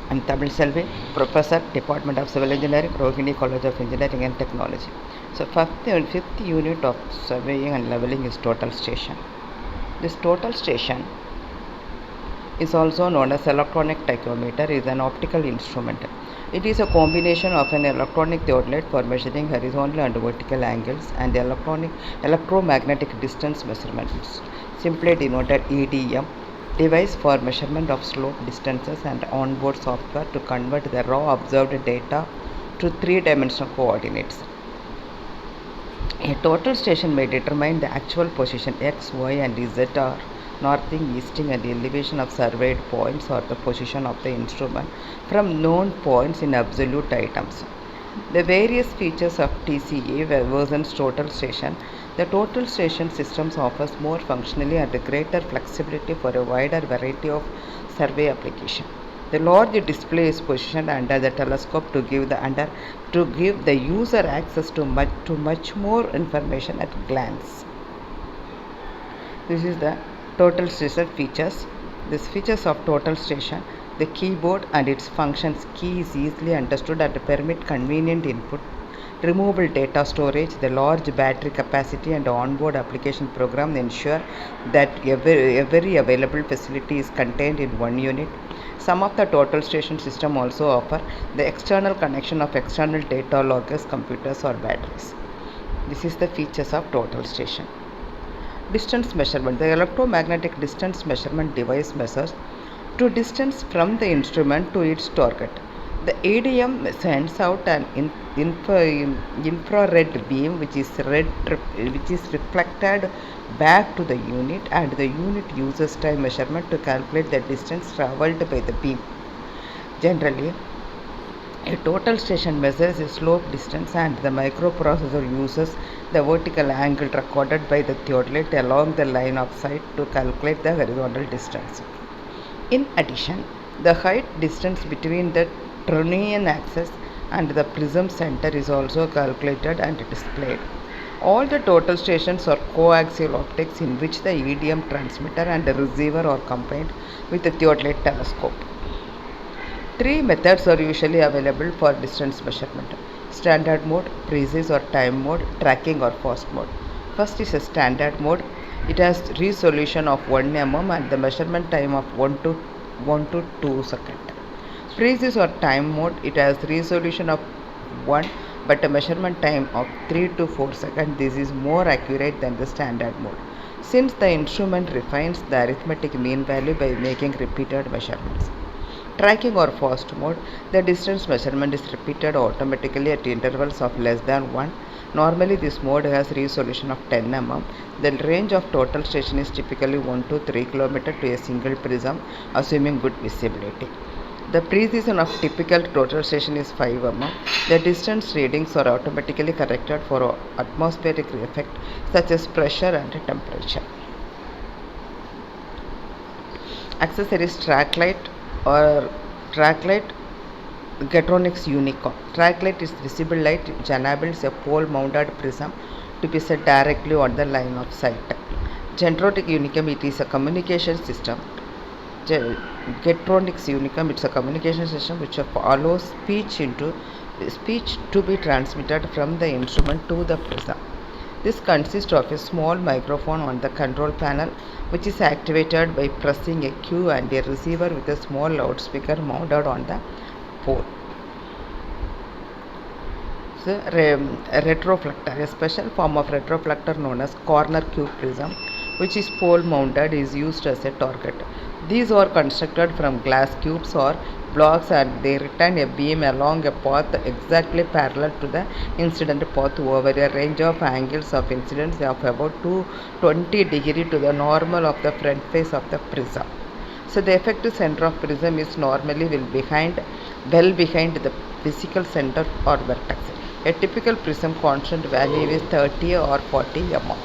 I'm Tamil Selvi, Professor, Department of Civil Engineering, Rohini College of Engineering and Technology. So, fifth unit of surveying and leveling is total station. This total station is also known as electronic tachometer, is an optical instrument. It is a combination of an electronic theodolite for measuring horizontal and vertical angles and electromagnetic distance measurements, simply denoted EDM, device for measurement of slope, distances and onboard software to convert the raw observed data to three-dimensional coordinates. A total station may determine the actual position x, y and z or northing, easting and elevation of surveyed points or the position of the instrument from known points in absolute items. The various features of TCA versus total station. The total station systems offers more functionally and greater flexibility for a wider variety of survey application. The large display is positioned under the telescope to give the user access to much more information at a glance. This is the total station features. These features of total station. The keyboard and its functions key is easily understood and permit convenient input. Removable data storage, the large battery capacity and onboard application program ensure that every available facility is contained in one unit. Some of the total station system also offer the external connection of external data loggers, computers or batteries. This is the features of total station. Distance measurement. The electromagnetic distance measurement device measures to distance from the instrument to its target. The EDM sends out an infrared beam which is reflected back to the unit, and the unit uses time measurement to calculate the distance travelled by the beam. Generally, a total station measures the slope, distance and the microprocessor uses the vertical angle recorded by the theodolite along the line of sight to calculate the horizontal distance. In addition, the height distance between the Tronian axis and the prism center is also calculated and displayed. All the total stations are coaxial optics in which the EDM transmitter and the receiver are combined with the theodolite telescope. Three methods are usually available for distance measurement: standard mode, precise or time mode, tracking or fast mode. First is a standard mode. It has resolution of 1 mm and the measurement time of 1 to 2 seconds. Precise or time mode, it has resolution of 1 but a measurement time of 3 to 4 seconds. This is more accurate than the standard mode, since the instrument refines the arithmetic mean value by making repeated measurements. Tracking or fast mode, the distance measurement is repeated automatically at intervals of less than 1. Normally this mode has resolution of 10 mm. The range of total station is typically 1 to 3 km to a single prism, assuming good visibility. The precision of typical total station is 5 mm. The distance readings are automatically corrected for atmospheric effect such as pressure and temperature. Accessories: track light or track light, Getronics Unicorn. Track light is visible light which enables a pole mounted prism to be set directly on the line of sight. Getronics Unicum, it is a communication system. Getronics Unicum, it's a communication system which allows speech to be transmitted from the instrument to the prism. This consists of a small microphone on the control panel which is activated by pressing a cue, and a receiver with a small loudspeaker mounted on the pole. So, retroflector, a special form of retroflector known as corner cube prism, which is pole mounted, is used as a target. These are constructed from glass cubes or blocks, and they return a beam along a path exactly parallel to the incident path over a range of angles of incidence of about 220 degrees to the normal of the front face of the prism. So the effective center of prism is normally well behind the physical center or vertex. A typical prism constant value is 30 or 40 mm.